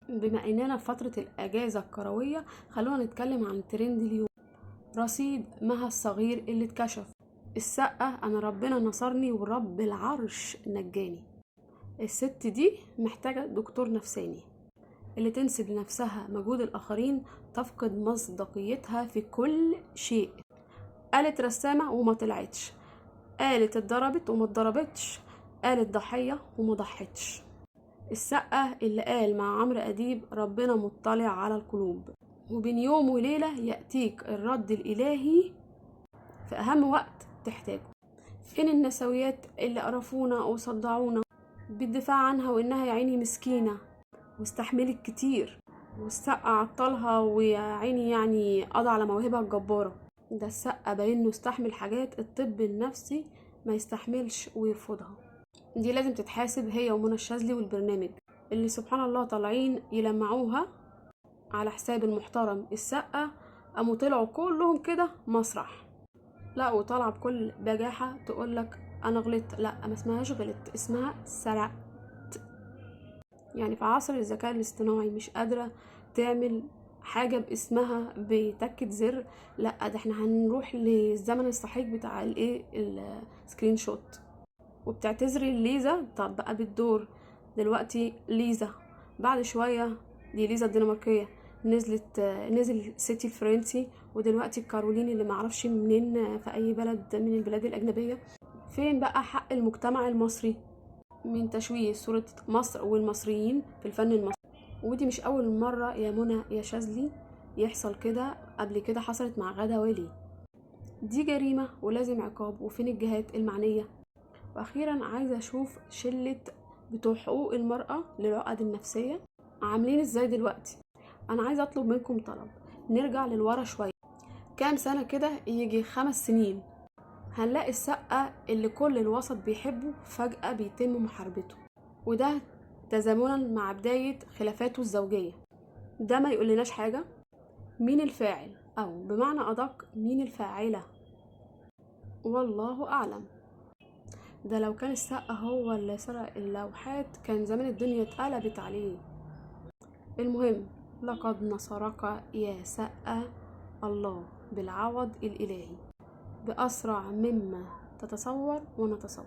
بما اننا في فترة الاجازة الكروية، خلونا نتكلم عن ترند اليوم. رصيد مها الصغير اللي اتكشف. السقة انا ربنا نصرني ورب العرش نجاني. الست دي محتاجة دكتور نفساني. اللي تنسب لنفسها مجهود الاخرين تفقد مصداقيتها في كل شيء. قالت رسامة وما طلعتش، قالت اتضربت وما اتضربتش، قالت ضحية وما ضحتش. السقة اللي قال مع عمرو أديب ربنا مطلع على القلوب، وبين يوم وليلة يأتيك الرد الإلهي في أهم وقت تحتاجه. فين النسويات اللي قرفونا وصدعونا بالدفاع عنها وإنها يا عيني مسكينة واستحملت كتير، والسقة عطلها ويا عيني يعني قضى على موهبة الجبارة. ده السقة باين انه استحمل حاجات الطب النفسي ما يستحملش ويرفضها. دي لازم تتحاسب هي ومنى الشاذلي والبرنامج اللي سبحان الله طالعين يلمعوها على حساب المحترم السقة. قاموا طلعوا كلهم كده مسرح، لا وطالعه بكل بجاحة تقولك انا غلطت. لا، ما اسمهاش غلط، اسمها سرقت. يعني في عصر الذكاء الاصطناعي مش قادرة تعمل حاجة باسمها بتكة زر، لا ده احنا هنروح للزمن الصحيح بتاع الايه السكرين شوت. وبتعتذري ليزا، طب بقى بالدور دلوقتي ليزا، بعد شوية دي ليزا الدنماركية نزل سيتي الفرنسي، ودلوقتي كارولين اللي معرفش منين في اي بلد من البلاد الاجنبية. فين بقى حق المجتمع المصري من تشويه صورة مصر والمصريين في الفن المصري؟ ودي مش اول مرة يا منى يا شاذلي يحصل كده، قبل كده حصلت مع غادة والي. دي جريمة ولازم عقاب، وفين الجهات المعنية؟ واخيرا عايزة اشوف شلة بتوع حقوق المرأة للعقد النفسية عاملين ازاي دلوقتي. انا عايزة اطلب منكم طلب، نرجع للورا شوية كام سنة كده، يجي 5 سنين، هنلاقي السقة اللي كل الوسط بيحبه فجأة بيتم محاربته، وده تزامنا مع بداية خلافاته الزوجية. ده ما يقولناش حاجة؟ مين الفاعل، او بمعنى ادق مين الفاعلة؟ والله اعلم. ده لو كان السقة هو اللي سرق اللوحات كان زمان الدنيا اتقلبت عليه. المهم، لقد نصرك يا سقة الله بالعوض الإلهي بأسرع مما تتصور ونتصور.